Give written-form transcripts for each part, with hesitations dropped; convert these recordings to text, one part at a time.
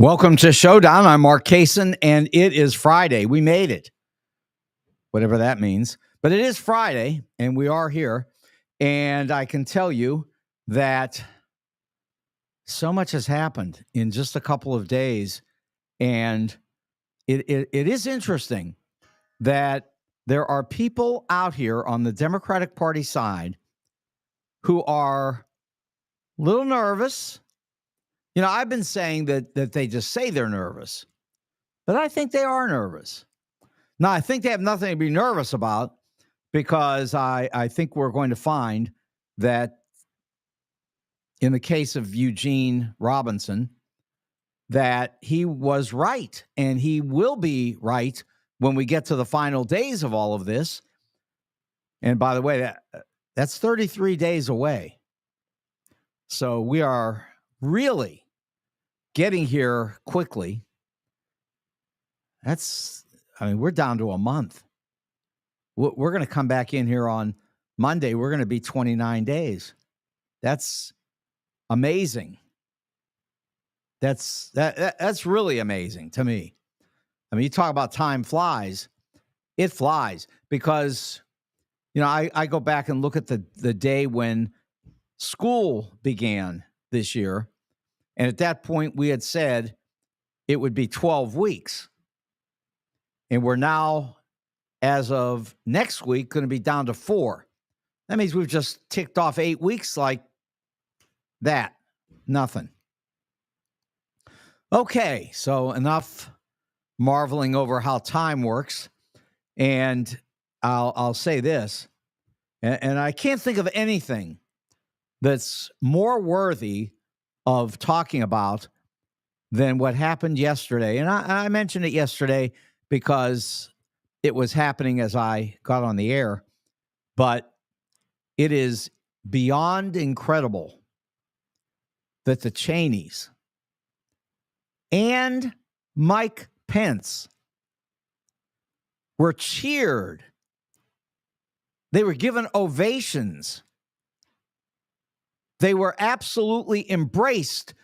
Welcome to Showdown. I'm Mark Kaysen, and it is Friday. We made it, whatever that means. But it is Friday, and we are here. And I can tell you that so much has happened in just a couple of days. And it is interesting that there are people out here on the Democratic Party side who are a little nervous. You know, I've been saying that they just say they're nervous, but I think they are nervous. Now, I think they have nothing to be nervous about because I think we're going to find that in the case of Eugene Robinson, that he was right, and he will be right when we get to the final days of all of this. And by the way, that's 33 days away. So we are really getting here quickly. We're down to a month. We're going to come back in here on Monday. We're going to be 29 days. That's amazing. That's really amazing to me. I mean, you talk about time flies. It flies because, you know, I go back and look at the day when school began this year. And at that point, we had said it would be 12 weeks. And we're now, as of next week, going to be down to 4. That means we've just ticked off 8 weeks like that. Nothing. Okay, so enough marveling over how time works. And I'll say this, and I can't think of anything that's more worthy of talking about than what happened yesterday. And I mentioned it yesterday because it was happening as I got on the air, but it is beyond incredible that the Cheneys and Mike Pence were cheered. They were given ovations. They were absolutely embraced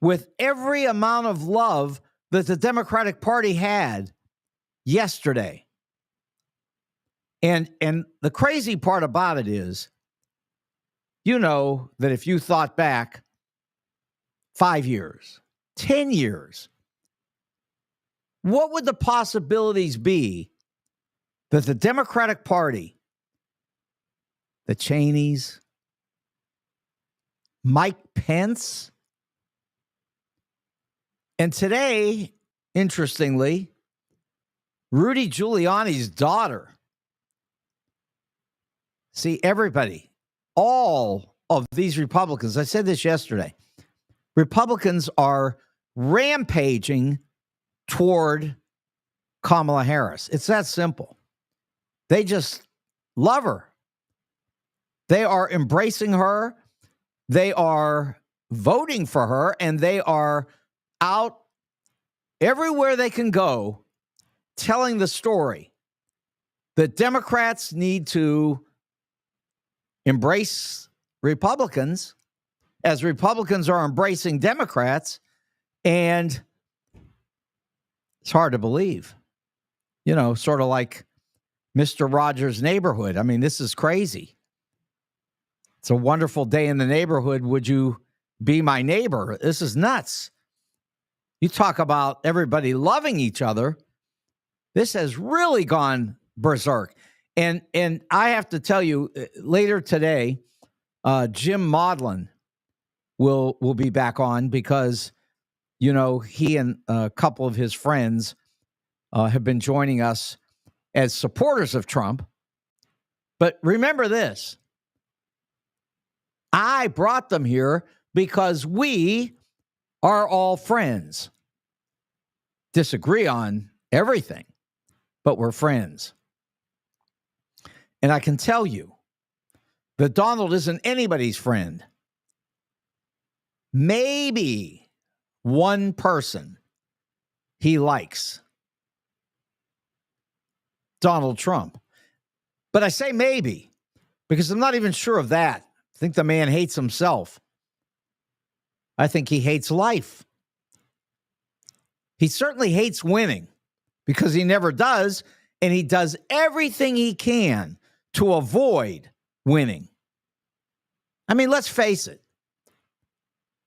with every amount of love that the Democratic Party had yesterday. And the crazy part about it is, you know, that if you thought back 5 years, 10 years, what would the possibilities be that the Democratic Party, the Cheneys, Mike Pence, and today, interestingly, Rudy Giuliani's daughter. See, everybody, all of these Republicans, I said this yesterday, Republicans are rampaging toward Kamala Harris. It's that simple. They just love her. They are embracing her. They are voting for her, and they are out everywhere they can go telling the story that Democrats need to embrace Republicans as Republicans are embracing Democrats. And it's hard to believe, you know, sort of like Mr. Rogers' Neighborhood. I mean, this is crazy. It's a wonderful day in the neighborhood. Would you be my neighbor? This is nuts. You talk about everybody loving each other. This has really gone berserk. And I have to tell you, later today, Jim Maudlin will be back on because, you know, he and a couple of his friends have been joining us as supporters of Trump. But remember this. I brought them here because we are all friends. Disagree on everything, but we're friends. And I can tell you that Donald isn't anybody's friend. Maybe one person he likes, Donald Trump. But I say maybe because I'm not even sure of that. I think the man hates himself. I think he hates life. He certainly hates winning because he never does, and he does everything he can to avoid winning. I mean, let's face it.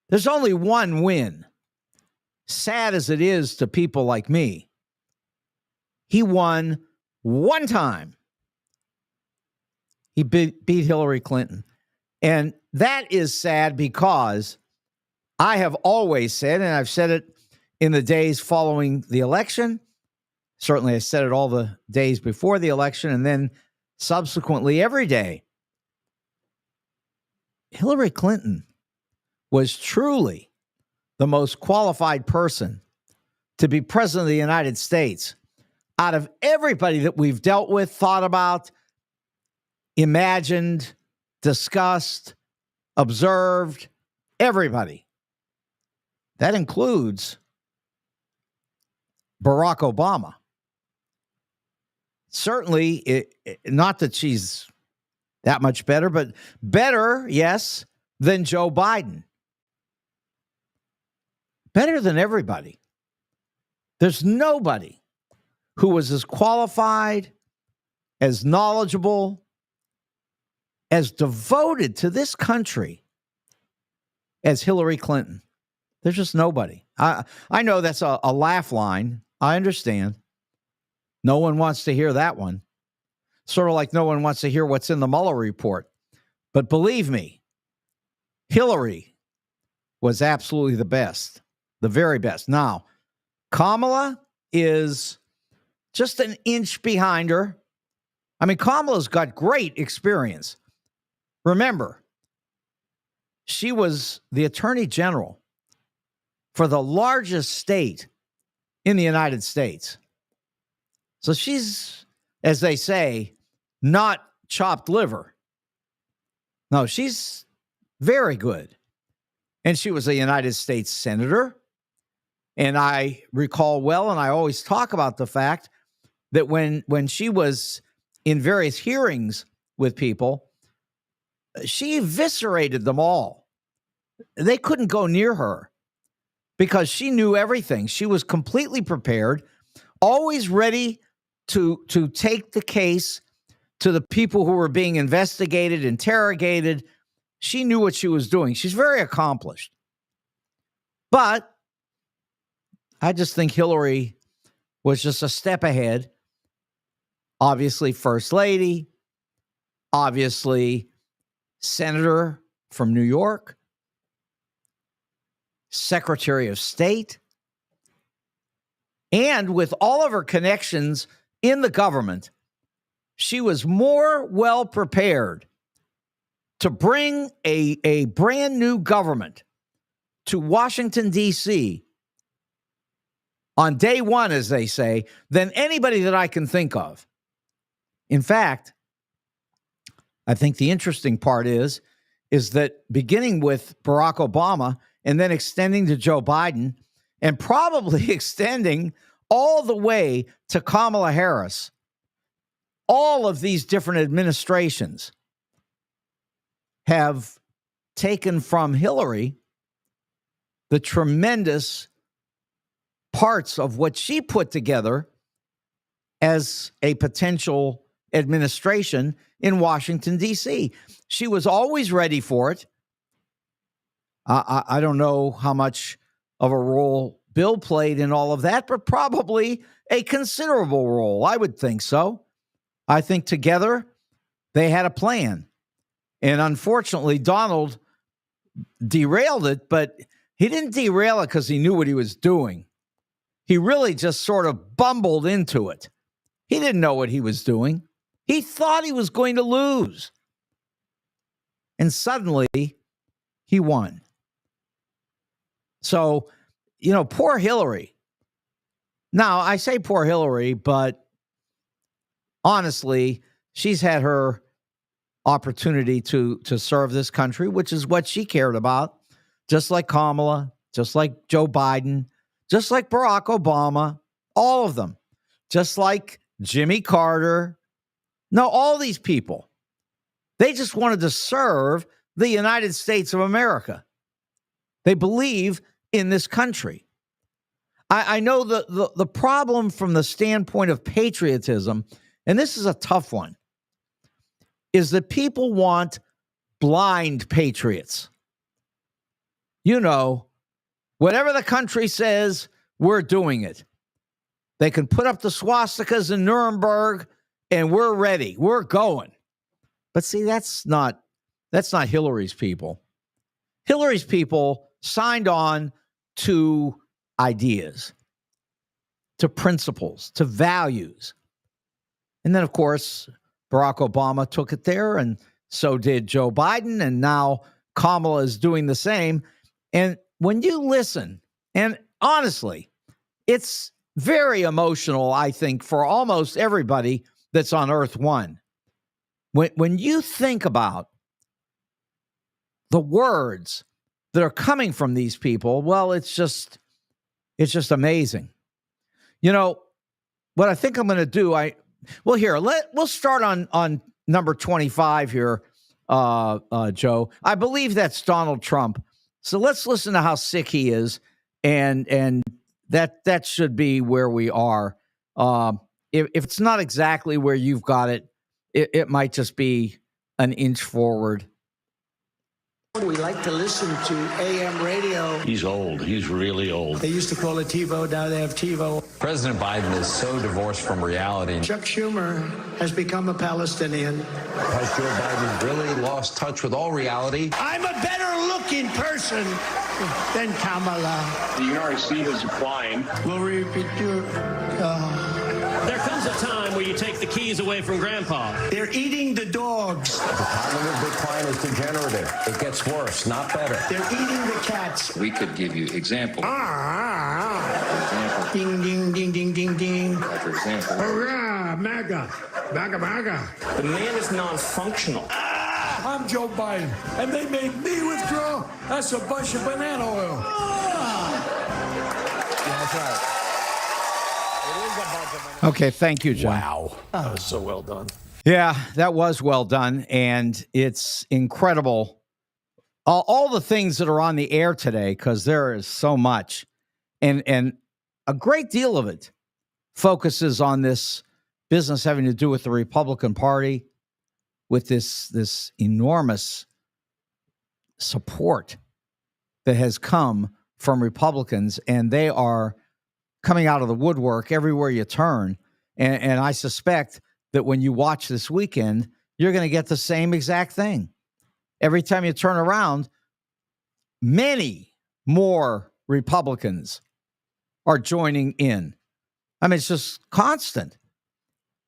There's only one win. Sad as it is to people like me, he won one time. He beat Hillary Clinton. And that is sad because I have always said, and I've said it in the days following the election, certainly I said it all the days before the election, and then subsequently every day, Hillary Clinton was truly the most qualified person to be president of the United States out of everybody that we've dealt with, thought about, imagined, discussed, observed, everybody. That includes Barack Obama. Certainly, not that she's that much better, but better, yes, than Joe Biden. Better than everybody. There's nobody who was as qualified, as knowledgeable, as devoted to this country as Hillary Clinton. There's just nobody. I know that's a laugh line. I understand. No one wants to hear that one. Sort of like no one wants to hear what's in the Mueller report. But believe me, Hillary was absolutely the best, the very best. Now, Kamala is just an inch behind her. I mean, Kamala's got great experience. Remember, she was the attorney general for the largest state in the United States. So she's, as they say, not chopped liver. No, she's very good. And she was a United States senator. And I recall well, and I always talk about the fact that when she was in various hearings with people, she eviscerated them all. They couldn't go near her because she knew everything. She was completely prepared, always ready to take the case to the people who were being investigated, interrogated. She knew what she was doing. She's very accomplished. But I just think Hillary was just a step ahead. Obviously, First Lady, obviously, Senator from New York, Secretary of State, and with all of her connections in the government, she was more well prepared to bring a brand new government to Washington, D.C. on day one, as they say, than anybody that I can think of. In fact, I think the interesting part is that beginning with Barack Obama and then extending to Joe Biden and probably extending all the way to Kamala Harris, all of these different administrations have taken from Hillary the tremendous parts of what she put together as a potential administration in Washington, D.C. She was always ready for it. I don't know how much of a role Bill played in all of that, but probably a considerable role. I would think so. I think together they had a plan. And unfortunately, Donald derailed it, but he didn't derail it because he knew what he was doing. He really just sort of bumbled into it. He didn't know what he was doing. He thought he was going to lose. And suddenly, he won. So, poor Hillary. Now, I say poor Hillary, but honestly, she's had her opportunity to serve this country, which is what she cared about, just like Kamala, just like Joe Biden, just like Barack Obama, all of them, just like Jimmy Carter. No, all these people, they just wanted to serve the United States of America. They believe in this country. I know the problem from the standpoint of patriotism, and this is a tough one, is that people want blind patriots. You know, whatever the country says, we're doing it. They can put up the swastikas in Nuremberg, and we're ready. We're going. But see, that's not Hillary's people. Hillary's people signed on to ideas, to principles, to values. And then, of course, Barack Obama took it there, and so did Joe Biden, and now Kamala is doing the same. And when you listen, and honestly, it's very emotional, I think, for almost everybody that's on Earth One. When you think about the words that are coming from these people, well, it's just amazing. You know, what I think I'm going to do, we'll start on number 25 here, Joe. I believe that's Donald Trump. So let's listen to how sick he is, and that should be where we are. If it's not exactly where you've got it, it might just be an inch forward. We like to listen to AM radio. He's old. He's really old. They used to call it TiVo. Now they have TiVo. President Biden is so divorced from reality. Chuck Schumer has become a Palestinian. Has Joe Biden really lost touch with all reality? I'm a better looking person than Kamala. The NRC has declined. Will repeat your... There comes a time where you take the keys away from Grandpa. They're eating the dogs. The cognitive decline is degenerative. It gets worse, not better. They're eating the cats. We could give you examples. Ding, ding, ding, ding, ding, ding. For example. Hurrah, MAGA. MAGA, MAGA. The man is non-functional. I'm Joe Biden, and they made me withdraw. That's a bunch of banana oil. That's right. Okay, thank you, John. Wow. That was so well done. Yeah, that was well done, and it's incredible. All the things that are on the air today, because there is so much, and a great deal of it focuses on this business having to do with the Republican Party, with this enormous support that has come from Republicans, and they are coming out of the woodwork everywhere you turn. And I suspect that when you watch this weekend, you're going to get the same exact thing. Every time you turn around, many more Republicans are joining in. I mean, it's just constant.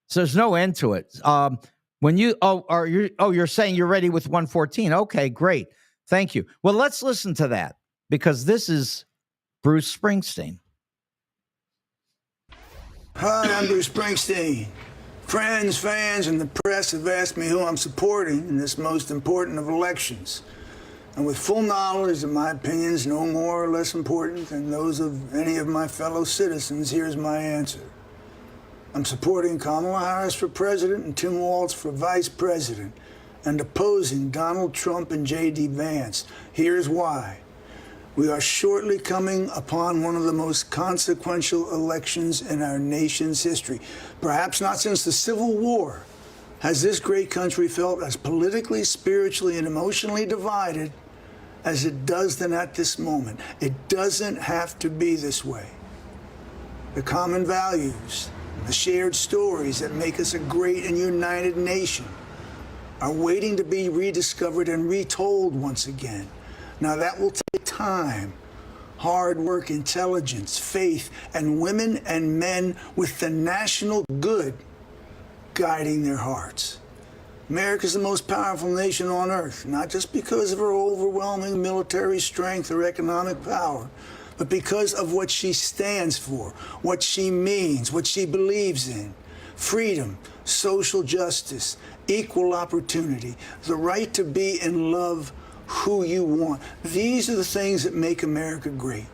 So there's no end to it. When you're saying you're ready with 114. Okay, great. Thank you. Well, let's listen to that, because this is Bruce Springsteen. Hi, I'm Bruce Springsteen. Friends, fans, and the press have asked me who I'm supporting in this most important of elections. And with full knowledge that my opinions no more or less important than those of any of my fellow citizens, here's my answer. I'm supporting Kamala Harris for president and Tim Walz for vice president, and opposing Donald Trump and J.D. Vance. Here's why. We are shortly coming upon one of the most consequential elections in our nation's history. Perhaps not since the Civil War has this great country felt as politically, spiritually, and emotionally divided as it does then at this moment. It doesn't have to be this way. The common values, the shared stories that make us a great and united nation are waiting to be rediscovered and retold once again. Now, that will take time, hard work, intelligence, faith, and women and men with the national good guiding their hearts. America is the most powerful nation on earth, not just because of her overwhelming military strength or economic power, but because of what she stands for, what she means, what she believes in. Freedom, social justice, equal opportunity, the right to be in love who you want. These are the things that make America great.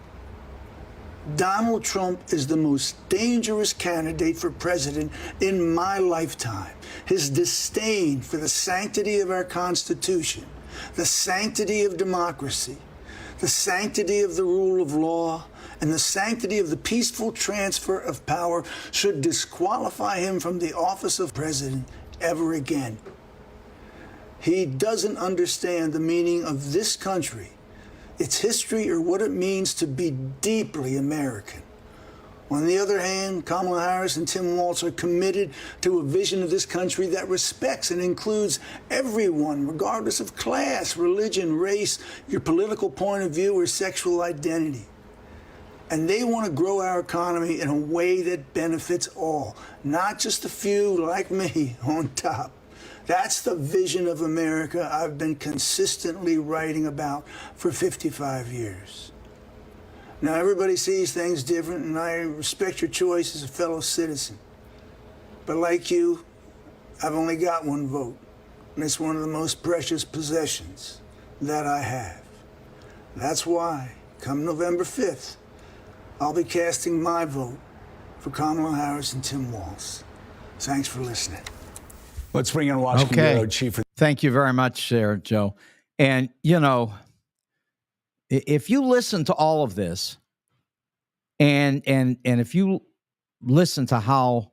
Donald Trump is the most dangerous candidate for president in my lifetime. His disdain for the sanctity of our Constitution, the sanctity of democracy, the sanctity of the rule of law, and the sanctity of the peaceful transfer of power should disqualify him from the office of president ever again. He doesn't understand the meaning of this country, its history, or what it means to be deeply American. On the other hand, Kamala Harris and Tim Walz are committed to a vision of this country that respects and includes everyone, regardless of class, religion, race, your political point of view, or sexual identity. And they want to grow our economy in a way that benefits all, not just a few like me on top. That's the vision of America I've been consistently writing about for 55 years. Now, everybody sees things different, and I respect your choice as a fellow citizen. But like you, I've only got one vote, and it's one of the most precious possessions that I have. That's why, come November 5th, I'll be casting my vote for Kamala Harris and Tim Walz. Thanks for listening. Let's bring in Washington Bureau Chief. Thank you very much, there, Joe. And, you know, if you listen to all of this, and if you listen to how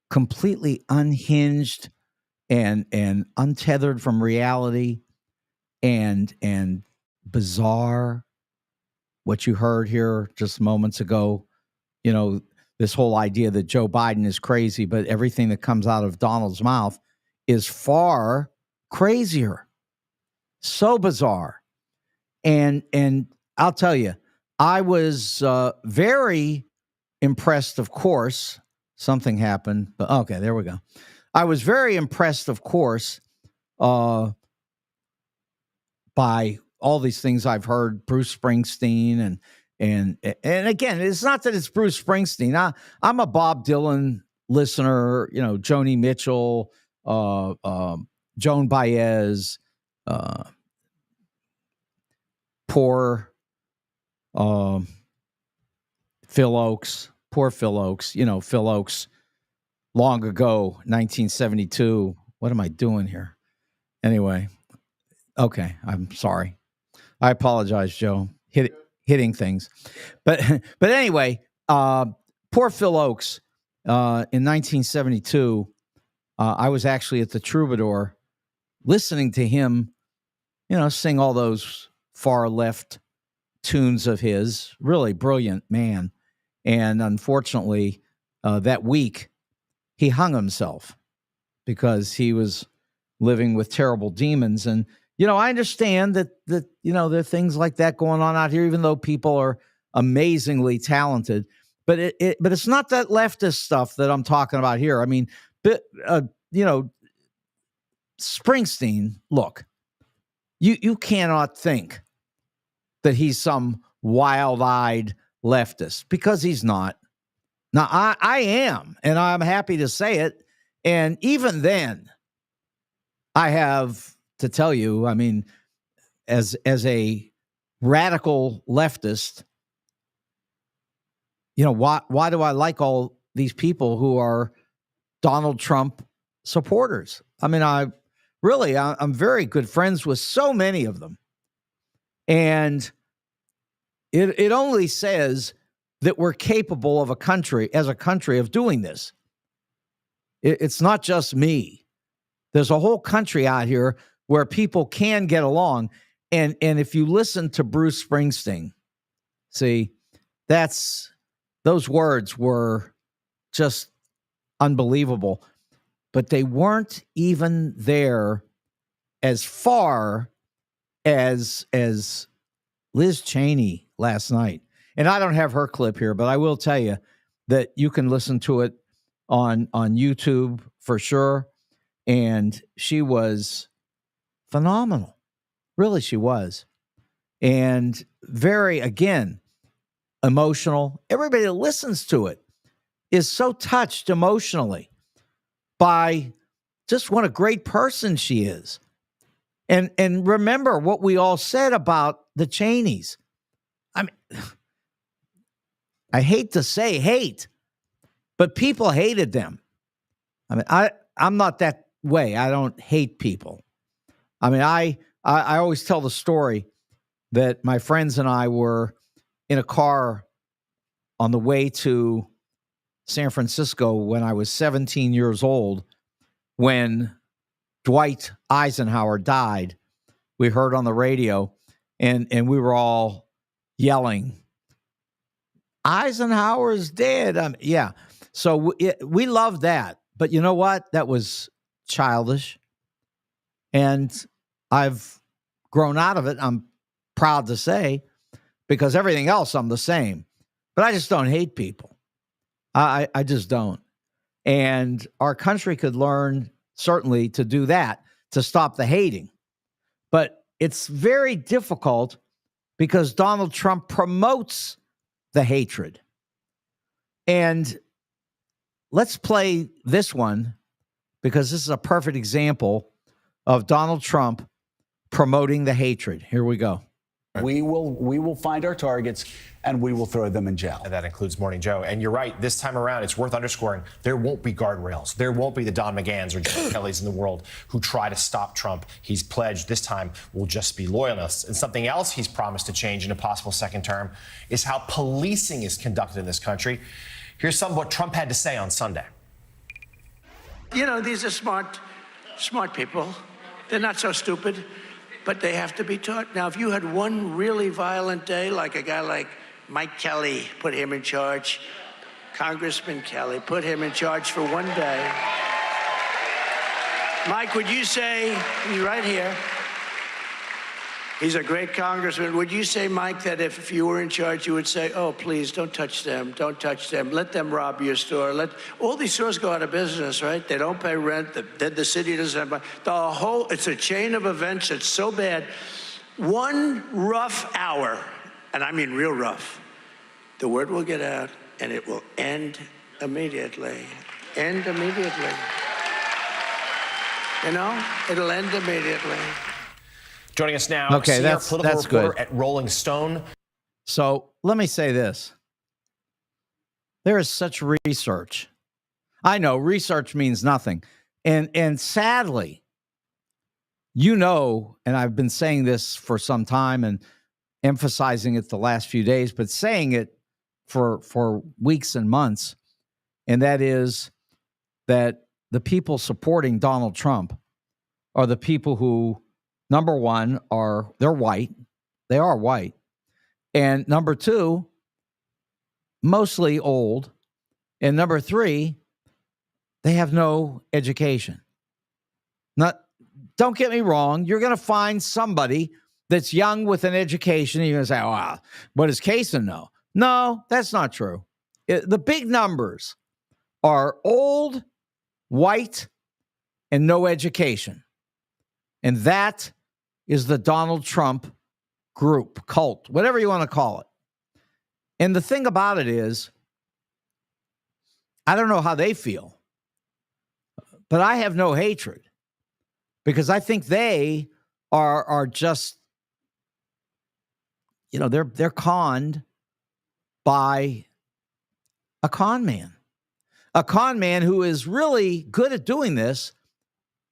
completely unhinged and untethered from reality and bizarre what you heard here just moments ago, you know, this whole idea that Joe Biden is crazy, but everything that comes out of Donald's mouth is far crazier. So bizarre. And I'll tell you, I was very impressed, of course. Something happened, but okay, there we go. I was very impressed, of course, by all these things I've heard, Bruce Springsteen and again, it's not that it's Bruce Springsteen. I'm a Bob Dylan listener, you know, Joni Mitchell, Joan Baez, poor Phil Oakes, you know, Phil Oakes, long ago, 1972. What am I doing here? Anyway, okay, I'm sorry. I apologize, Joe. Hitting things. But anyway, poor Phil Oakes, in 1972, I was actually at the Troubadour listening to him, you know, sing all those far left tunes of his. Really brilliant man. And unfortunately, that week, he hung himself because he was living with terrible demons. And, you know, I understand that, you know, there are things like that going on out here, even though people are amazingly talented. But it's not that leftist stuff that I'm talking about here. I mean, you know, Springsteen, look, you cannot think that he's some wild-eyed leftist, because he's not. Now, I am, and I'm happy to say it. And even then, I have to tell you, I mean, as a radical leftist, you know, why do I like all these people who are Donald Trump supporters? I mean, I'm very good friends with so many of them. And it only says that we're capable of as a country of doing this. It's not just me. There's a whole country out here where people can get along. And if you listen to Bruce Springsteen, see, those words were just unbelievable. But they weren't even there as far as Liz Cheney last night. And I don't have her clip here, but I will tell you that you can listen to it on YouTube for sure. And she was phenomenal. Really, she was. And very, again, emotional. Everybody that listens to it is so touched emotionally by just what a great person she is. And remember what we all said about the Cheneys. I mean, I hate to say hate, but people hated them. I mean, I'm not that way. I don't hate people. I mean, I always tell the story that my friends and I were in a car on the way to San Francisco when I was 17 years old, when Dwight Eisenhower died. We heard on the radio, and we were all yelling, Eisenhower's dead. Yeah. So we loved that. But you know what? That was childish. And I've grown out of it, I'm proud to say, because everything else I'm the same. But I just don't hate people. I just don't. And our country could learn, certainly, to do that, to stop the hating. But it's very difficult because Donald Trump promotes the hatred. And let's play this one because this is a perfect example of Donald Trump promoting the hatred. Here we go. We will find our targets and we will throw them in jail. And that includes Morning Joe. And you're right, this time around, it's worth underscoring, there won't be guardrails. There won't be the Don McGahns or Joe Kellys in the world who try to stop Trump. He's pledged this time we'll just be loyalists. And something else he's promised to change in a possible second term is how policing is conducted in this country. Here's some of what Trump had to say on Sunday. You know, these are smart people. They're not so stupid, but they have to be taught. Now, if you had one really violent day, like a guy like Mike Kelly, put him in charge, Congressman Kelly, put him in charge for one day. Mike, would you say, he's right here, he's a great congressman. Would you say, Mike, that if you were in charge, you would say, oh, please, don't touch them, let them rob your store. All these stores go out of business, right? They don't pay rent, the city doesn't have, it's a chain of events that's so bad. One rough hour, and I mean real rough, the word will get out and it will end immediately. End immediately. You know, it'll end immediately. Joining us now, okay, that's reporter good. At Rolling Stone. So let me say this. There is such research. I know research means nothing. And sadly, you know, and I've been saying this for some time and emphasizing it the last few days, but saying it for weeks and months, and that is that the people supporting Donald Trump are the people who, number one, they're white. They are white. And number two, mostly old. And number three, they have no education. Don't get me wrong. You're going to find somebody that's young with an education. And you're going to say, oh, wow, what does Kaysen know? No, that's not true. The big numbers are old, white, and no education. And that is the Donald Trump group, cult, whatever you want to call it. And the thing about it is, I don't know how they feel, but I have no hatred because I think they are just, you know, they're conned by a con man who is really good at doing this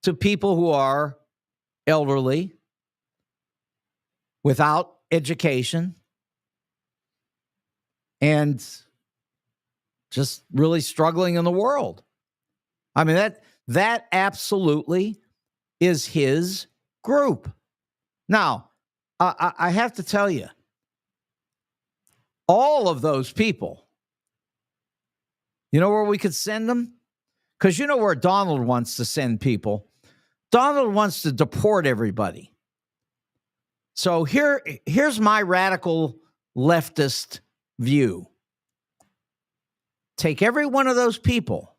to people who are elderly, without education, and just really struggling in the world. I mean, that absolutely is his group. Now, I have to tell you, all of those people, you know where we could send them? Because you know where Donald wants to send people. Donald wants to deport everybody. So here's my radical leftist view. Take every one of those people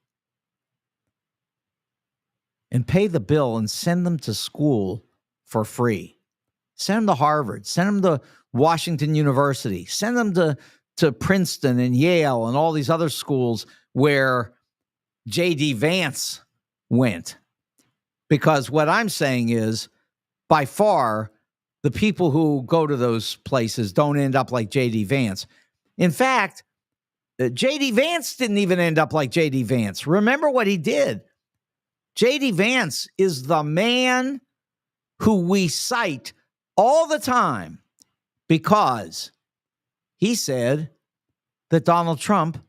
and pay the bill and send them to school for free. Send them to Harvard. Send them to Washington University. Send them to Princeton and Yale and all these other schools where J.D. Vance went. Because what I'm saying is, by far, the people who go to those places don't end up like J.D. Vance. In fact, J.D. Vance didn't even end up like J.D. Vance. Remember what he did. J.D. Vance is the man who we cite all the time because he said that Donald Trump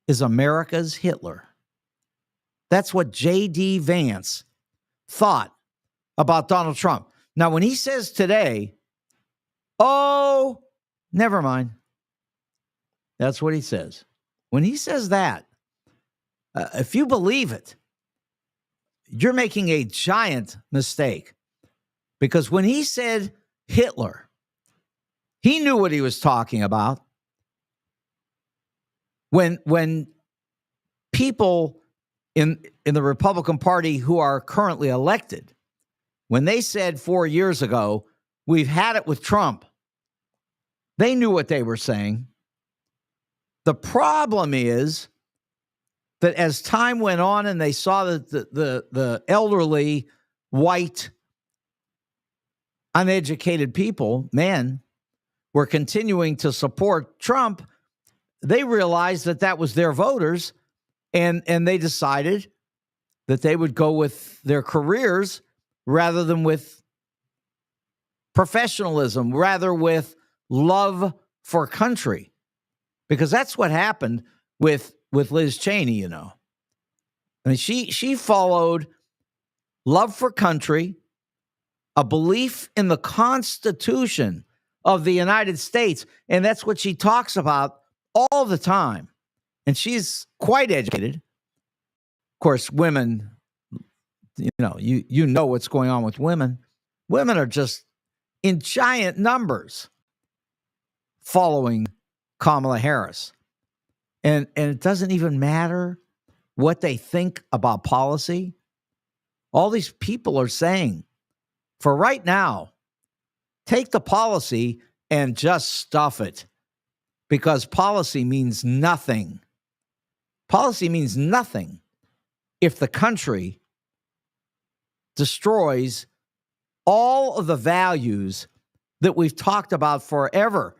is America's Hitler. That's what J.D. Vance thought about Donald Trump. Now, when he says today, oh, never mind. That's what he says. When he says that, if you believe it, you're making a giant mistake. Because when he said Hitler, he knew what he was talking about. When people in the Republican Party who are currently elected, when they said 4 years ago, we've had it with Trump, they knew what they were saying. The problem is that as time went on and they saw that the elderly, white, uneducated people, men, were continuing to support Trump, they realized that that was their voters, and they decided that they would go with their careers rather than with professionalism, rather with love for country. Because that's what happened with Liz Cheney, you know. I mean, she followed love for country, a belief in the Constitution of the United States, and that's what she talks about all the time. And she's quite educated. Of course, women, you know what's going on with women. Women are just in giant numbers following Kamala Harris. And it doesn't even matter what they think about policy. All these people are saying, for right now, take the policy and just stuff it, because policy means nothing. Policy means nothing if the country destroys all of the values that we've talked about forever.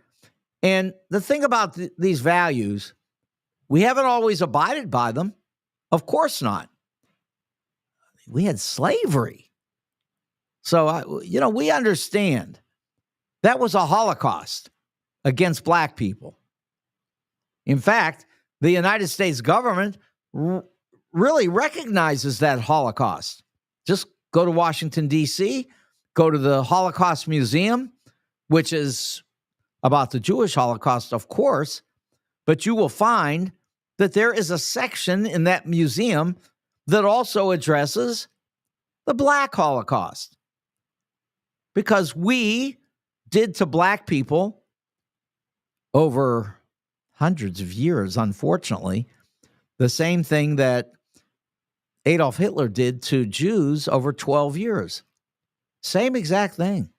And the thing about these values, we haven't always abided by them. Of course not. We had slavery. So, we understand that was a Holocaust against black people. In fact, the United States government really recognizes that Holocaust. Just go to Washington, D.C., go to the Holocaust Museum, which is about the Jewish Holocaust, of course, but you will find that there is a section in that museum that also addresses the black Holocaust. Because we did to black people over hundreds of years, unfortunately, the same thing that Adolf Hitler did to Jews over 12 years. Same exact thing.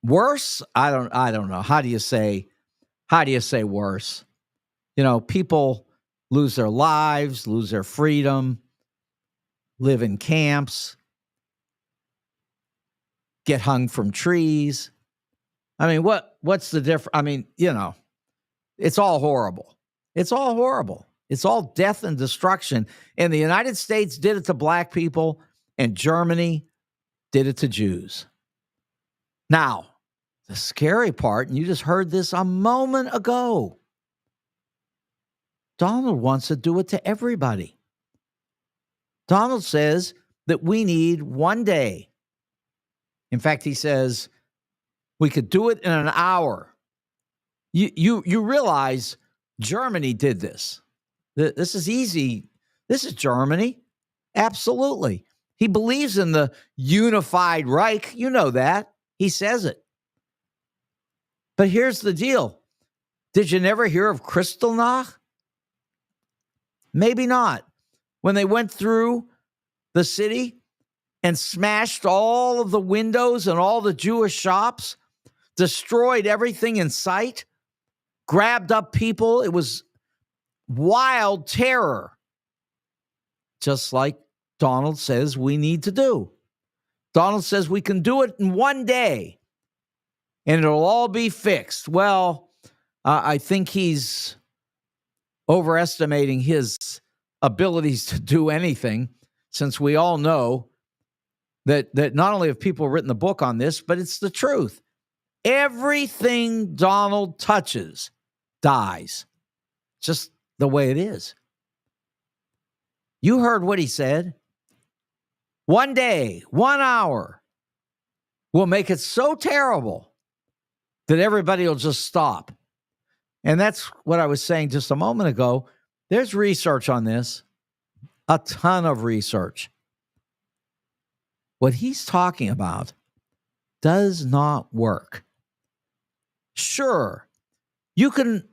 Worse? I don't know. How do you say worse? People lose their lives, lose their freedom, live in camps, get hung from trees. I mean, what's the difference? I mean, it's all horrible. It's all horrible. It's all death and destruction. And the United States did it to black people, and Germany did it to Jews. Now, the scary part, and you just heard this a moment ago, Donald wants to do it to everybody. Donald says that we need one day. In fact, he says we could do it in an hour. You realize Germany did this. This is easy. This is Germany. Absolutely. He believes in the unified Reich. You know that. He says it. But here's the deal. Did you never hear of Kristallnacht? Maybe not. When they went through the city and smashed all of the windows and all the Jewish shops, destroyed everything in sight, grabbed up people. It was wild terror. Just like Donald says we need to do. Donald says we can do it in one day and it'll all be fixed. Well, I think he's overestimating his abilities to do anything, since we all know that not only have people written the book on this, but it's the truth. Everything Donald touches dies. Just the way it is. You heard what he said. One day, 1 hour will make it so terrible that everybody will just stop. And that's what I was saying just a moment ago. There's research on this, a ton of research. What he's talking about does not work. Sure, you can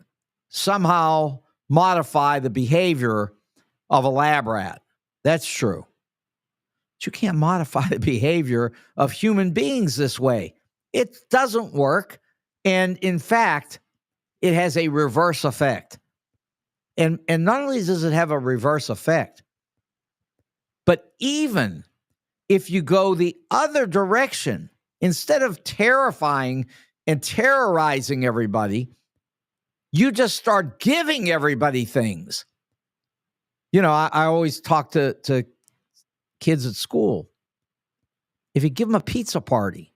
somehow modify the behavior of a lab rat. That's true. But you can't modify the behavior of human beings this way. It doesn't work. And in fact, it has a reverse effect. And not only does it have a reverse effect, but even if you go the other direction, instead of terrifying and terrorizing everybody, you just start giving everybody things. You know, I always talk to kids at school. If you give them a pizza party,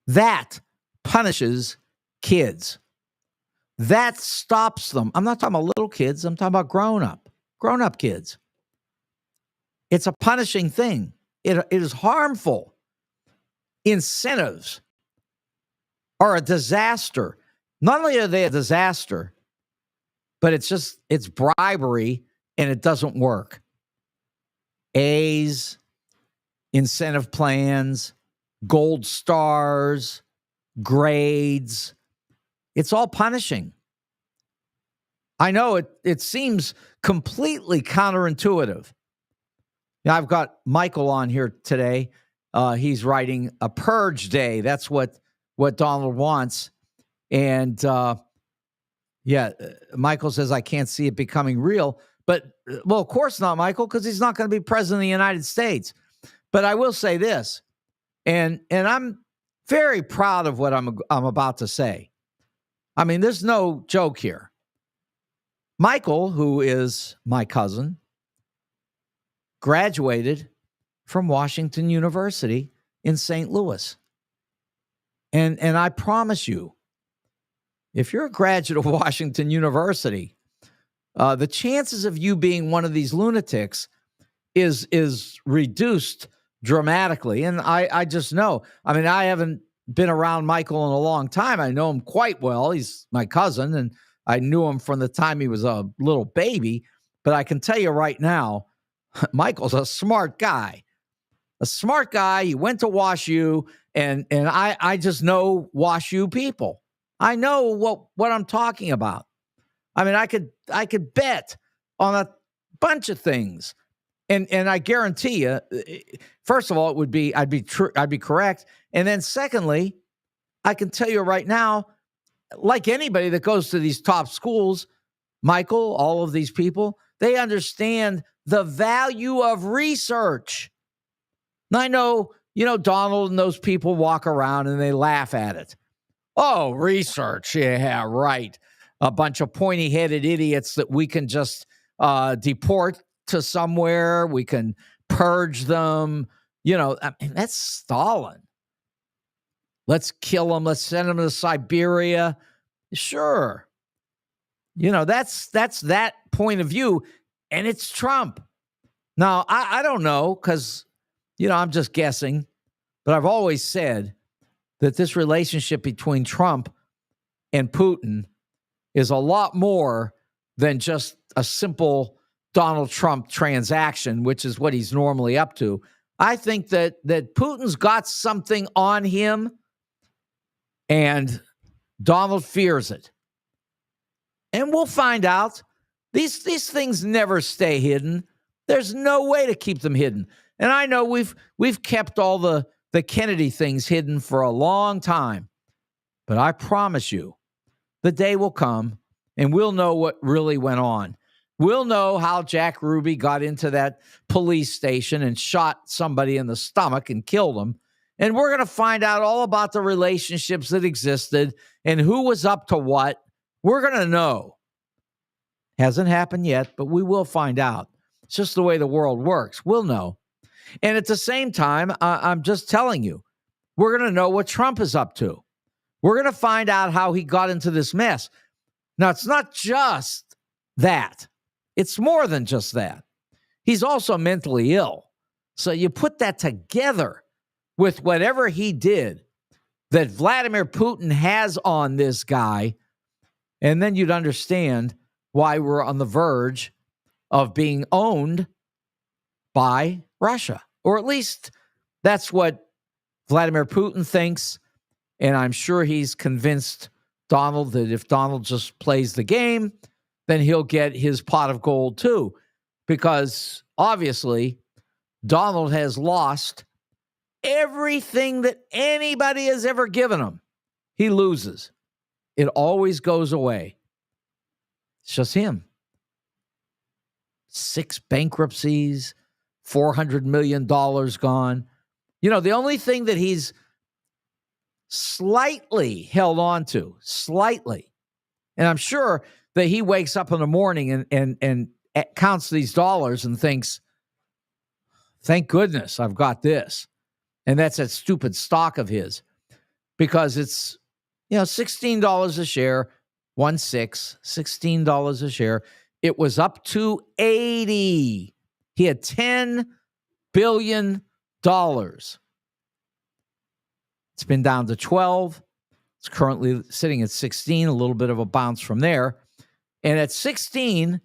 that punishes kids. That stops them. I'm not talking about little kids. I'm talking about grown-up kids. It's a punishing thing. It is harmful. Incentives are a disaster. Not only are they a disaster, but it's bribery and it doesn't work. A's, incentive plans, gold stars, grades. It's all punishing. I know it seems completely counterintuitive. Now, I've got Michael on here today. He's writing a purge day. That's what Donald wants. And Michael says, I can't see it becoming real. But, well, of course not, Michael, because he's not going to be president of the United States. But I will say this, and I'm very proud of what I'm about to say. I mean, there's no joke here. Michael, who is my cousin, graduated from Washington University in St. Louis. And I promise you, if you're a graduate of Washington University, the chances of you being one of these lunatics is reduced dramatically. And I just know. I mean, I haven't been around Michael in a long time. I know him quite well. He's my cousin, and I knew him from the time he was a little baby. But I can tell you right now, Michael's a smart guy. A smart guy. He went to WashU, and I just know WashU people. I know what I'm talking about. I mean, I could bet on a bunch of things. And I guarantee you, first of all, I'd be correct. And then secondly, I can tell you right now, like anybody that goes to these top schools, Michael, all of these people, they understand the value of research. And I know, Donald and those people walk around and they laugh at it. Oh, research. Yeah, right. A bunch of pointy-headed idiots that we can just deport to somewhere. We can purge them. I mean, that's Stalin. Let's kill them. Let's send them to Siberia. Sure. That's that point of view, and it's Trump. Now, I don't know because, I'm just guessing, but I've always said that this relationship between Trump and Putin is a lot more than just a simple Donald Trump transaction, which is what he's normally up to. I think that Putin's got something on him, and Donald fears it. And we'll find out. These things never stay hidden. There's no way to keep them hidden. And I know we've kept all the Kennedy things hidden for a long time. But I promise you, the day will come and we'll know what really went on. We'll know how Jack Ruby got into that police station and shot somebody in the stomach and killed him. And we're going to find out all about the relationships that existed and who was up to what. We're going to know. Hasn't happened yet, but we will find out. It's just the way the world works. We'll know. And at the same time, I'm just telling you, we're going to know what Trump is up to. We're going to find out how he got into this mess. Now, it's not just that. It's more than just that. He's also mentally ill. So you put that together with whatever he did that Vladimir Putin has on this guy, and then you'd understand why we're on the verge of being owned by Russia. Or at least that's what Vladimir Putin thinks. And I'm sure he's convinced Donald that if Donald just plays the game, then he'll get his pot of gold too. Because obviously, Donald has lost everything that anybody has ever given him. He loses. It always goes away. It's just him. 6 bankruptcies, $400 million gone. You know, the only thing that he's slightly held on to, slightly, and I'm sure that he wakes up in the morning and counts these dollars and thinks, thank goodness I've got this. And that's that stupid stock of his, because it's, $16 a share, 1.6, $16 a share. It was up to 80. He had $10 billion. It's been down to 12. It's currently sitting at 16, a little bit of a bounce from there. And at 16,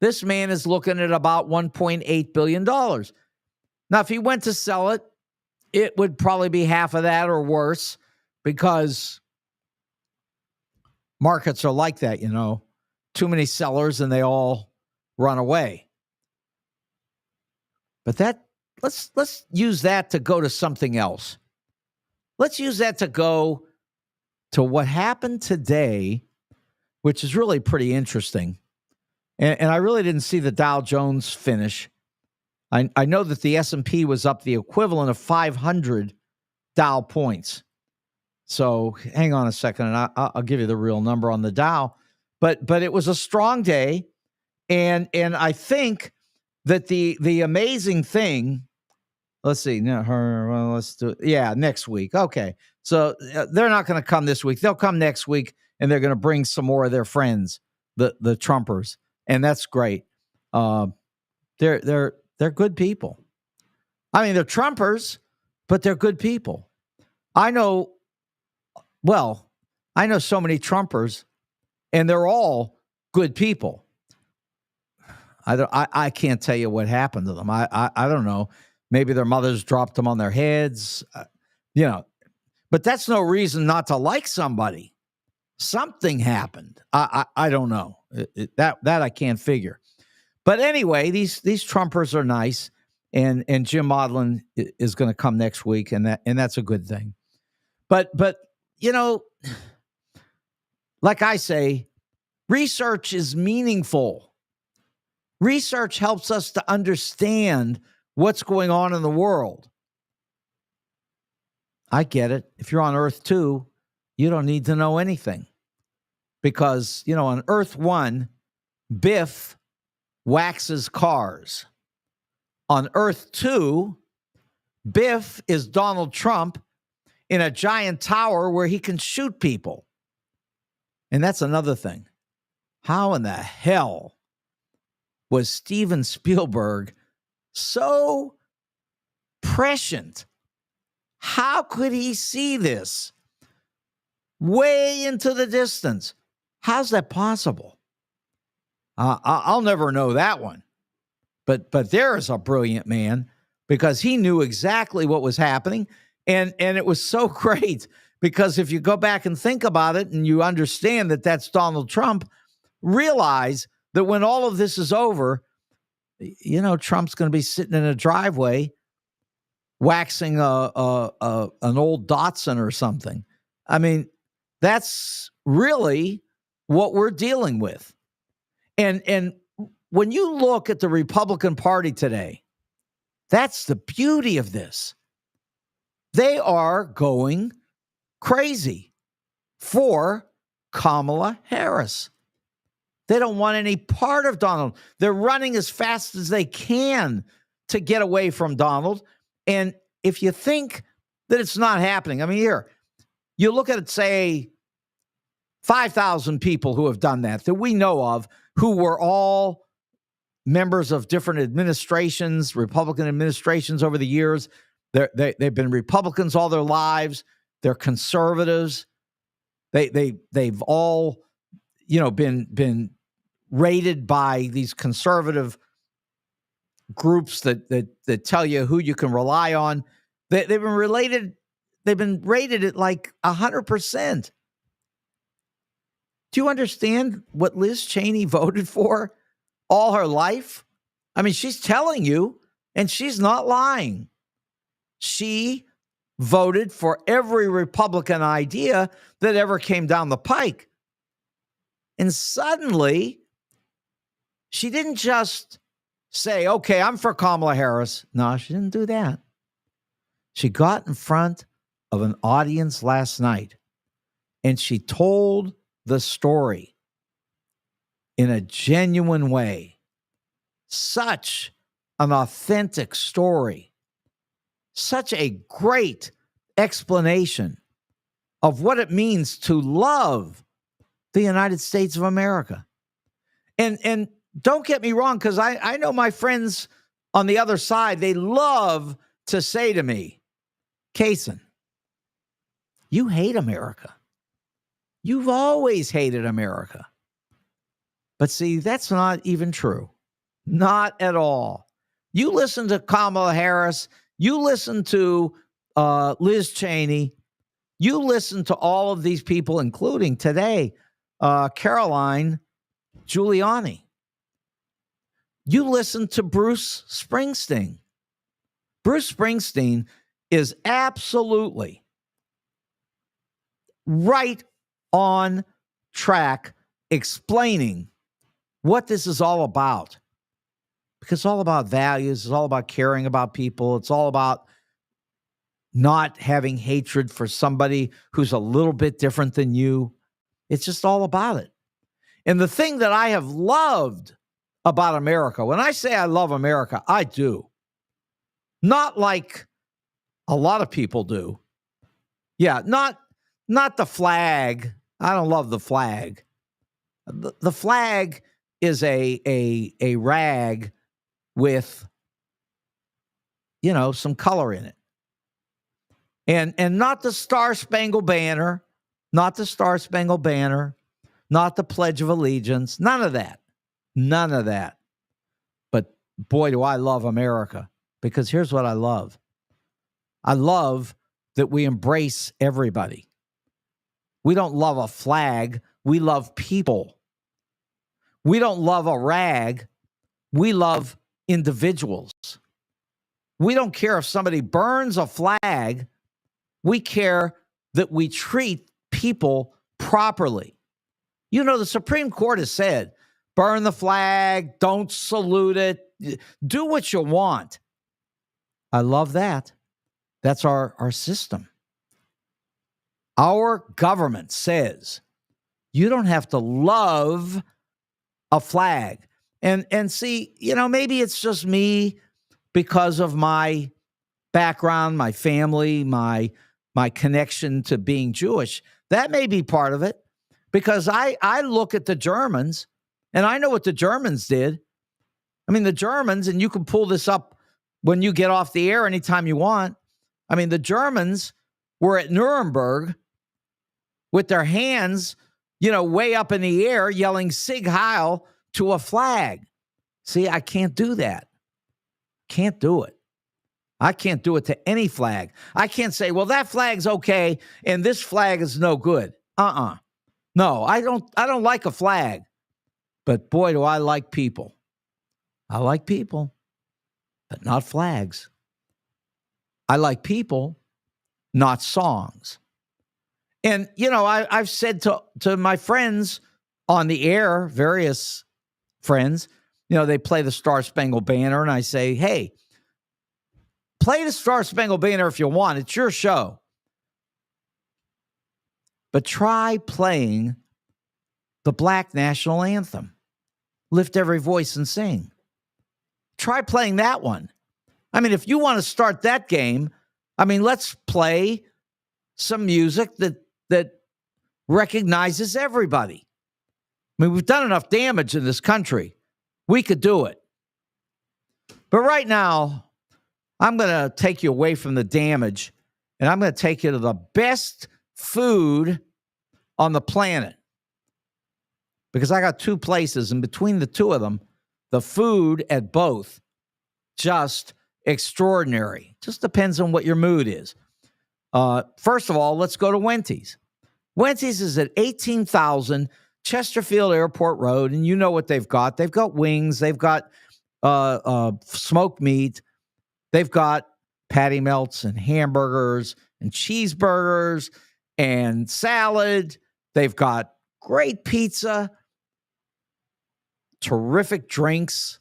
this man is looking at about $1.8 billion. Now, if he went to sell it, it would probably be half of that or worse, because markets are like that, Too many sellers and they all run away. But let's use that to go to something else. Let's use that to go to what happened today, which is really pretty interesting. And I really didn't see the Dow Jones finish. I know that the S&P was up the equivalent of 500 Dow points. So hang on a second, and I'll give you the real number on the Dow. But it was a strong day, and I think that the amazing thing. Let's see. Well, let's do it. Yeah, next week. Okay, so they're not going to come this week. They'll come next week, and they're going to bring some more of their friends, the Trumpers, and that's great. They're good people. I mean, they're Trumpers, but they're good people. I know so many Trumpers, and they're all good people. I can't tell you what happened to them. I don't know. Maybe their mothers dropped them on their heads, But that's no reason not to like somebody. Something happened. I don't know. That I can't figure. But anyway, these Trumpers are nice, and Jim Maudlin is going to come next week, and that's a good thing. But like I say, research is meaningful. Research helps us to understand what's going on in the world. I get it. If you're on Earth 2, you don't need to know anything. Because, on Earth 1, Biff waxes cars. On Earth 2, Biff is Donald Trump in a giant tower where he can shoot people. And that's another thing. How in the hell was Steven Spielberg so prescient? How could he see this way into the distance? How's that possible? I'll never know that one. But there is a brilliant man, because he knew exactly what was happening. And it was so great, because if you go back and think about it and you understand that that's Donald Trump, realize that when all of this is over, Trump's going to be sitting in a driveway waxing an old Datsun or something. I mean, that's really what we're dealing with. And when you look at the Republican Party today, that's the beauty of this. They are going crazy for Kamala Harris. They don't want any part of Donald. They're running as fast as they can to get away from Donald. And if you think that it's not happening. I mean, here, you look at, say, 5,000 people who have done that we know of, who were all members of different administrations, Republican administrations over the years. They've been Republicans all their lives. They're conservatives. They've all, been rated by these conservative groups that tell you who you can rely on. They've been rated at like 100%. Do you understand what Liz Cheney voted for all her life? I mean, she's telling you, and she's not lying. She voted for every Republican idea that ever came down the pike. And suddenly, she didn't just say, okay, I'm for Kamala Harris. No, she didn't do that. She got in front of an audience last night, and she told the story in a genuine way. Such an authentic story. Such a great explanation of what it means to love the United States of America. And don't get me wrong, because I know my friends on the other side, they love to say to me, Kaysen, you hate America. You've always hated America. But see, that's not even true. Not at all. You listen to Kamala Harris. You listen to Liz Cheney. You listen to all of these people, including today, Caroline Giuliani. You listen to Bruce Springsteen. Bruce Springsteen is absolutely right on track explaining what this is all about. Because it's all about values. It's all about caring about people. It's all about not having hatred for somebody who's a little bit different than you. It's just all about it. And the thing that I have loved about America, when I say I love America, I do. Not like a lot of people do. Yeah, not the flag. I don't love the flag. The flag is a rag with, some color in it. And not the Star-Spangled Banner, not the Star-Spangled Banner, not the Pledge of Allegiance, none of that. None of that. But boy, do I love America, because here's what I love. I love that we embrace everybody. We don't love a flag. We love people. We don't love a rag. We love individuals. We don't care if somebody burns a flag. We care that we treat people properly. The Supreme Court has said, burn the flag, don't salute it, do what you want. I love that. That's our system. Our government says you don't have to love a flag. And see, maybe it's just me because of my background, my family, my connection to being Jewish. That may be part of it, because I look at the Germans and I know what the Germans did. I mean, the Germans, and you can pull this up when you get off the air anytime you want. I mean, the Germans were at Nuremberg with their hands, way up in the air, yelling Sieg Heil to a flag. See, I can't do that. Can't do it. I can't do it to any flag. I can't say, well, that flag's okay and this flag is no good. No, I don't like a flag. But boy, do I like people. I like people, but not flags. I like people, not songs. And, I've said to my friends on the air, various friends, they play the Star-Spangled Banner, and I say, hey, play the Star-Spangled Banner if you want. It's your show. But try playing the Black National Anthem. Lift Every Voice and Sing. Try playing that one. I mean, if you want to start that game, I mean, let's play some music that recognizes everybody. I mean, we've done enough damage in this country. We could do it. But right now, I'm going to take you away from the damage, and I'm going to take you to the best food on the planet. Because I got two places, and between the two of them, the food at both, just extraordinary. Just depends on what your mood is. First of all, let's go to Wendy's. Wendy's is at 18,000 Chesterfield Airport Road, and you know what they've got. They've got wings. They've got smoked meat. They've got patty melts and hamburgers and cheeseburgers and salad. They've got great pizza, terrific drinks.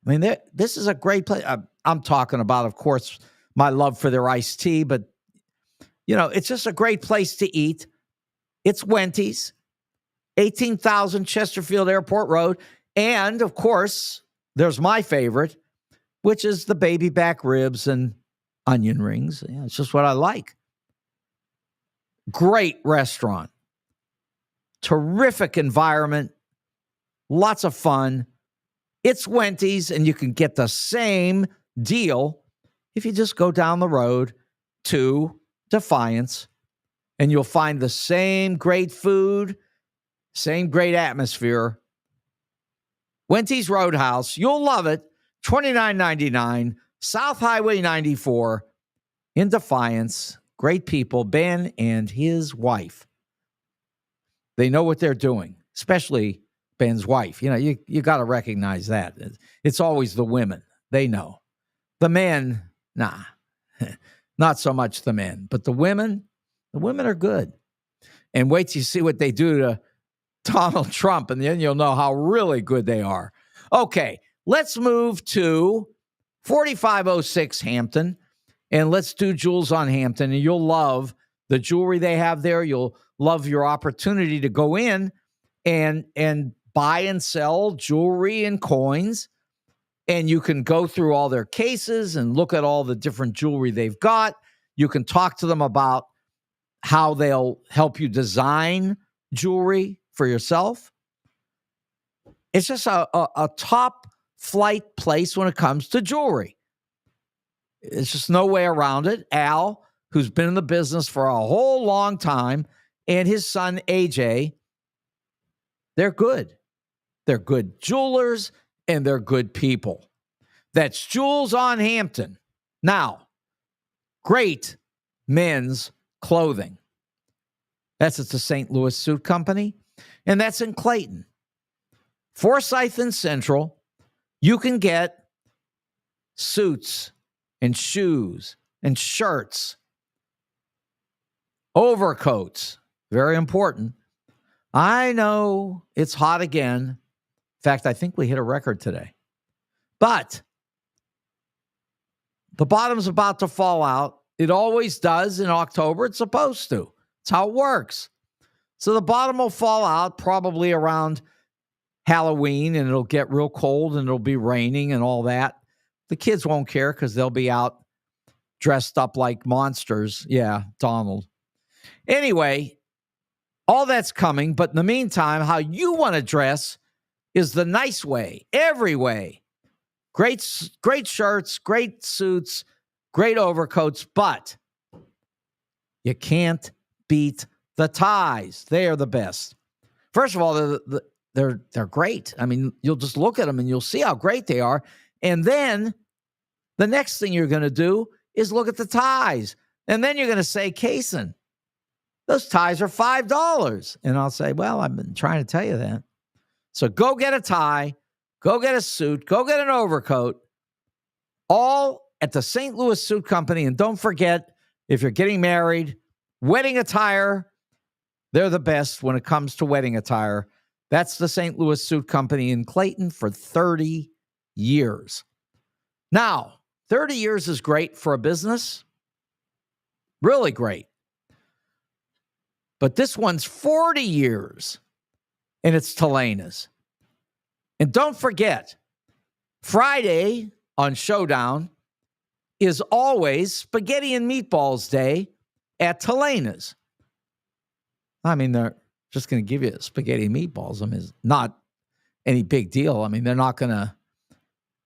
I mean, this is a great place. I'm talking about, of course, my love for their iced tea, but, you know, it's just a great place to eat. It's Wendy's, 18,000 Chesterfield Airport Road. And, of course, there's my favorite, which is the baby back ribs and onion rings. Yeah, it's just what I like. Great restaurant. Terrific environment. Lots of fun. It's Wendy's, and you can get the same deal if you just go down the road to Defiance, and you'll find the same great food, same great atmosphere. Wendy's Roadhouse. You'll love it. $29.99, South Highway 94 in Defiance. Great people, Ben and his wife. They know what they're doing, especially Ben's wife. You know, you got to recognize that. It's always the women. They know. The men, nah, not so much the men. But the women are good. And wait till you see what they do to Donald Trump, and then you'll know how really good they are. Okay, let's move to 4506 Hampton, and let's do Jewels on Hampton, and you'll love the jewelry they have there. You'll love your opportunity to go in and buy and sell jewelry and coins, and you can go through all their cases and look at all the different jewelry they've got. You can talk to them about how they'll help you design jewelry for yourself. It's just a top flight place when it comes to jewelry. It's just no way around it. Al, who's been in the business for a whole long time, and his son, AJ, they're good. They're good jewelers, and they're good people. That's Jewels on Hampton. Now, great men's clothing. That's at the St. Louis Suit Company, and that's in Clayton. Forsyth and Central, you can get suits and shoes and shirts, overcoats, very important. I know it's hot again. In fact, I think we hit a record today. But the bottom's about to fall out. It always does in October. It's supposed to. It's how it works. So the bottom will fall out probably around Halloween, and it'll get real cold, and it'll be raining and all that. The kids won't care because they'll be out dressed up like monsters. Yeah, Donald. Anyway, all that's coming. But in the meantime, how you want to dress is the nice way, every way. Great shirts, great suits, great overcoats, but you can't beat the ties. They are the best. First of all, they're great. I mean, you'll just look at them and you'll see how great they are. And then the next thing you're going to do is look at the ties. And then you're going to say, Kaysen, those ties are $5. And I'll say, well, I've been trying to tell you that. So go get a tie, go get a suit, go get an overcoat, all at the St. Louis Suit Company. And don't forget, if you're getting married, wedding attire, they're the best when it comes to wedding attire. That's the St. Louis Suit Company in Clayton for 30 years. Now, 30 years is great for a business. Really great. But this one's 40 years, and it's Telena's. And don't forget, Friday on Showdown, is always spaghetti and meatballs day at Telena's. I mean, they're just going to give you spaghetti and meatballs. I mean, it's not any big deal. I mean, they're not going to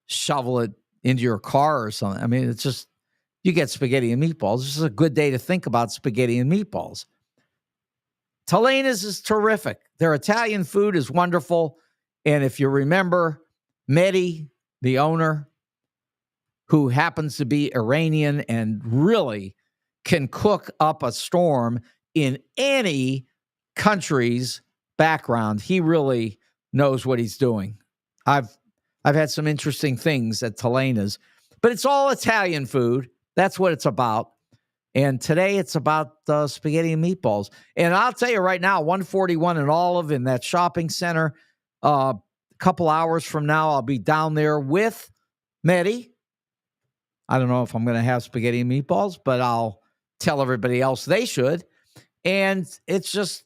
shovel it into your car or something. I mean, it's just, you get spaghetti and meatballs. This is a good day to think about spaghetti and meatballs. Telena's is terrific. Their Italian food is wonderful. And if you remember, Mehdi, the owner, who happens to be Iranian and really can cook up a storm in any country's background, he really knows what he's doing. I've had some interesting things at Telena's, but it's all Italian food. That's what it's about. And today it's about spaghetti and meatballs. And I'll tell you right now, 141 and Olive in that shopping center. A couple hours from now, I'll be down there with Mehdi. I don't know if I'm going to have spaghetti and meatballs, but I'll tell everybody else they should. And it's just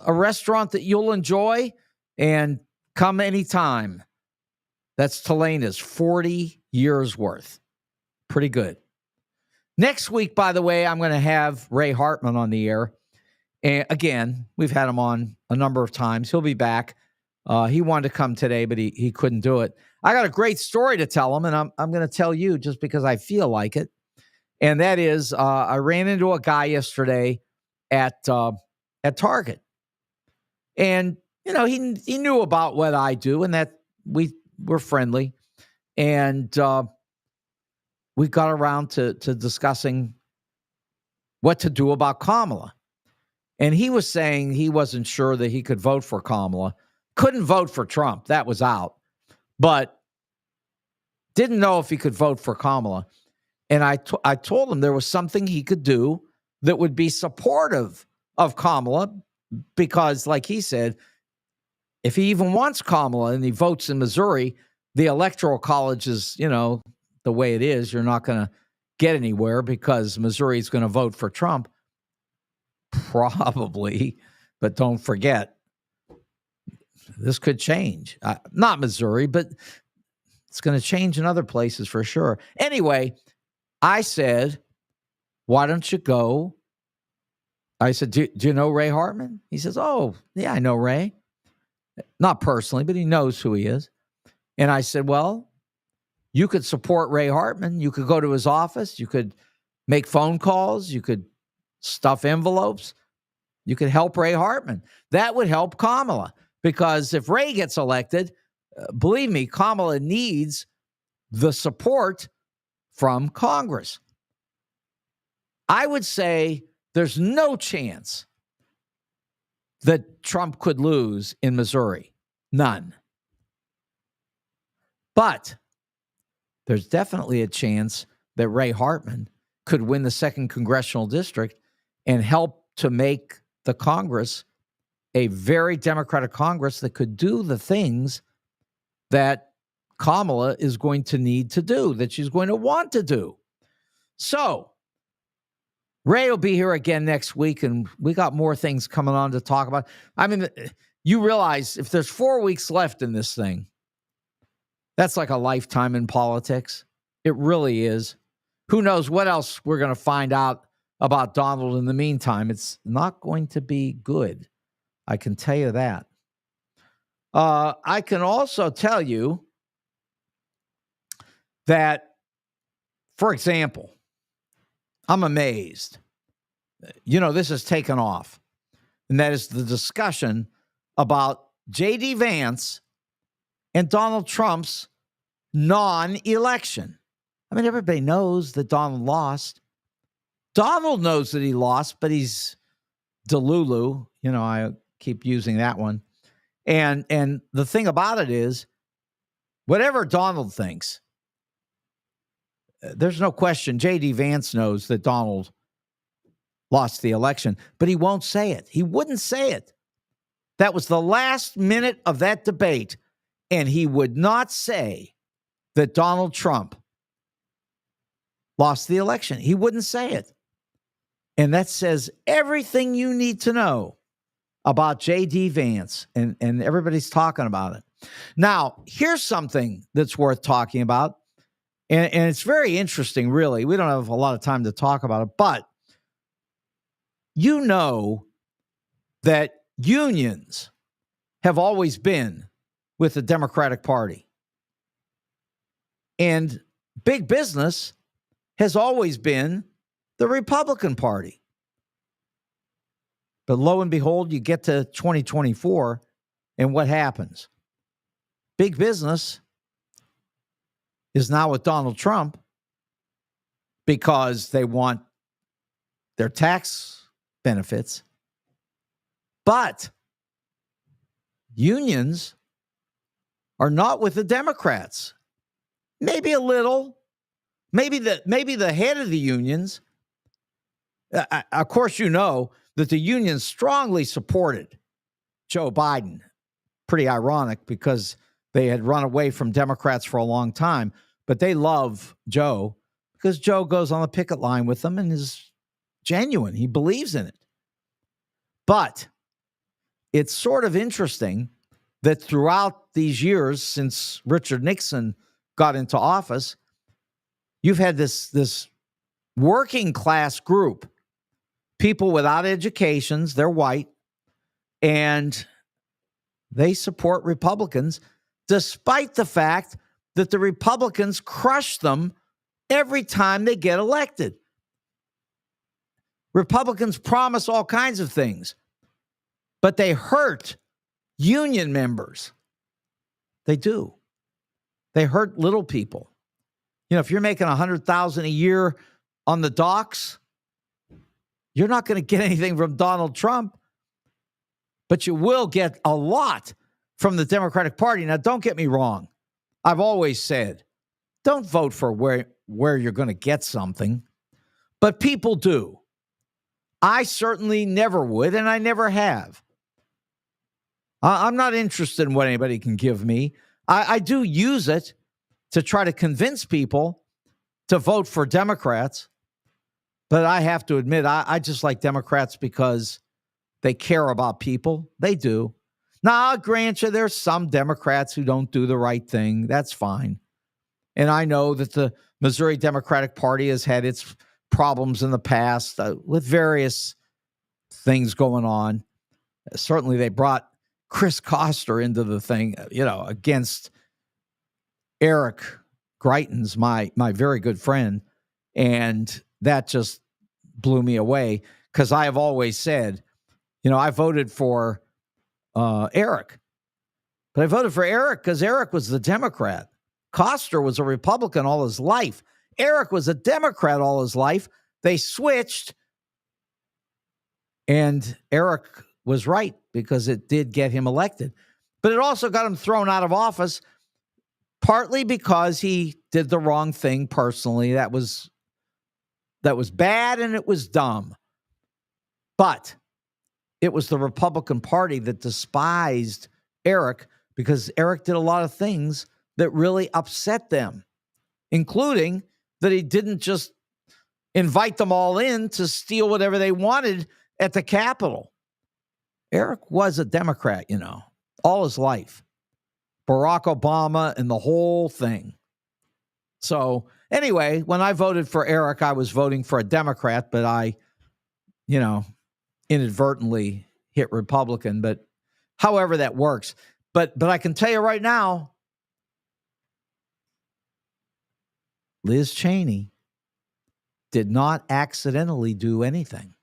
a restaurant that you'll enjoy and come anytime. That's Telena's, 40 years worth. Pretty good. Next week, by the way, I'm going to have Ray Hartman on the air. And again, we've had him on a number of times. He'll be back. He wanted to come today, but he couldn't do it. I got a great story to tell him, and I'm going to tell you just because I feel like it. And that is, I ran into a guy yesterday at Target. And, you know, he knew about what I do and that we're friendly. And we got around to discussing what to do about Kamala. And he was saying he wasn't sure that he could vote for Kamala. Couldn't vote for Trump. That was out. But didn't know if he could vote for Kamala. And I told him there was something he could do that would be supportive of Kamala because, like he said, if he even wants Kamala and he votes in Missouri, the Electoral College is, you know, the way it is. You're not going to get anywhere because Missouri is going to vote for Trump. Probably. But don't forget, this could change. Not Missouri, but it's going to change in other places for sure. Anyway, I said, why don't you go? I said, do you know Ray Hartman? He says, oh, yeah, I know Ray. Not personally, but he knows who he is. And I said, well, you could support Ray Hartman. You could go to his office. You could make phone calls. You could stuff envelopes. You could help Ray Hartman. That would help Kamala because if Ray gets elected, believe me, Kamala needs the support from Congress. I would say there's no chance that Trump could lose in Missouri. None. But there's definitely a chance that Ray Hartman could win the 2nd Congressional District and help to make the Congress a very Democratic Congress that could do the things that Kamala is going to need to do, that she's going to want to do. So Ray will be here again next week, and we got more things coming on to talk about. I mean, you realize if there's 4 weeks left in this thing, that's like a lifetime in politics. It really is. Who knows what else we're going to find out about Donald in the meantime. It's not going to be good. I can tell you that. I can also tell you that, for example, I'm amazed. You know, this has taken off, and that is the discussion about J.D. Vance and Donald Trump's non-election. I mean, everybody knows that Donald lost. Donald knows that he lost, but he's delulu. You know, I keep using that one. And the thing about it is, whatever Donald thinks, there's no question J.D. Vance knows that Donald lost the election, but he won't say it. He wouldn't say it. That was the last minute of that debate, and he would not say that Donald Trump lost the election. He wouldn't say it. And that says everything you need to know about J.D. Vance, and everybody's talking about it. Now, here's something that's worth talking about. And it's very interesting, really. We don't have a lot of time to talk about it, but you know that unions have always been with the Democratic Party. And big business has always been the Republican Party. But lo and behold, you get to 2024, and what happens? Big business is now with Donald Trump because they want their tax benefits. But unions are not with the Democrats. Maybe a little. Maybe the head of the unions. Of course, you know that the unions strongly supported Joe Biden. Pretty ironic because they had run away from Democrats for a long time, but they love Joe because Joe goes on the picket line with them and is genuine. He believes in it. But it's sort of interesting that throughout these years since Richard Nixon got into office, you've had this working class group, people without educations, they're white, and they support Republicans despite the fact that the Republicans crush them every time they get elected. Republicans promise all kinds of things, but they hurt union members. They do. They hurt little people. You know, if you're making $100,000 a year on the docks, you're not going to get anything from Donald Trump, but you will get a lot from the Democratic Party. Now, don't get me wrong. I've always said, don't vote for where you're going to get something, but people do. I certainly never would, and I never have. I'm not interested in what anybody can give me. I do use it to try to convince people to vote for Democrats. But I have to admit, I just like Democrats because they care about people. They do. Now, I'll grant you there's some Democrats who don't do the right thing. That's fine. And I know that the Missouri Democratic Party has had its problems in the past with various things going on. Certainly, they brought Chris Koster into the thing, against Eric Greitens, my very good friend. And that just blew me away because I have always said, I voted for Eric. But I voted for Eric because Eric was the Democrat. Koster was a Republican all his life. Eric was a Democrat all his life. They switched. And Eric was right because it did get him elected. But it also got him thrown out of office, partly because he did the wrong thing personally. That was bad and it was dumb. But it was the Republican Party that despised Eric because Eric did a lot of things that really upset them, including that he didn't just invite them all in to steal whatever they wanted at the Capitol. Eric was a Democrat, all his life. Barack Obama and the whole thing. So anyway, when I voted for Eric, I was voting for a Democrat, but I, inadvertently hit Republican, but however that works. But I can tell you right now, Liz Cheney did not accidentally do anything.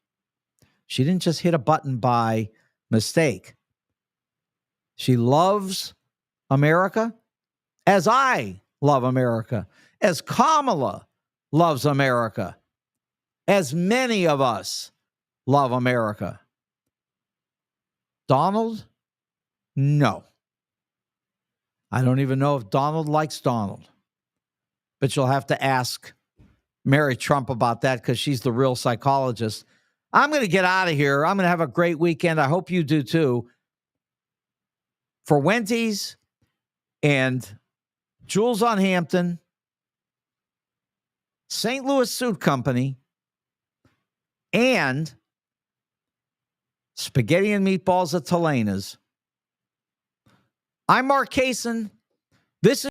She didn't just hit a button by mistake. She loves America as I love America, as Kamala loves America, as many of us love America. Donald? No. I don't even know if Donald likes Donald. But you'll have to ask Mary Trump about that because she's the real psychologist. I'm going to get out of here. I'm going to have a great weekend. I hope you do too. For Wendy's and Jules on Hampton, St. Louis Suit Company, and Spaghetti and Meatballs at Telena's. I'm Mark Kaysen. This is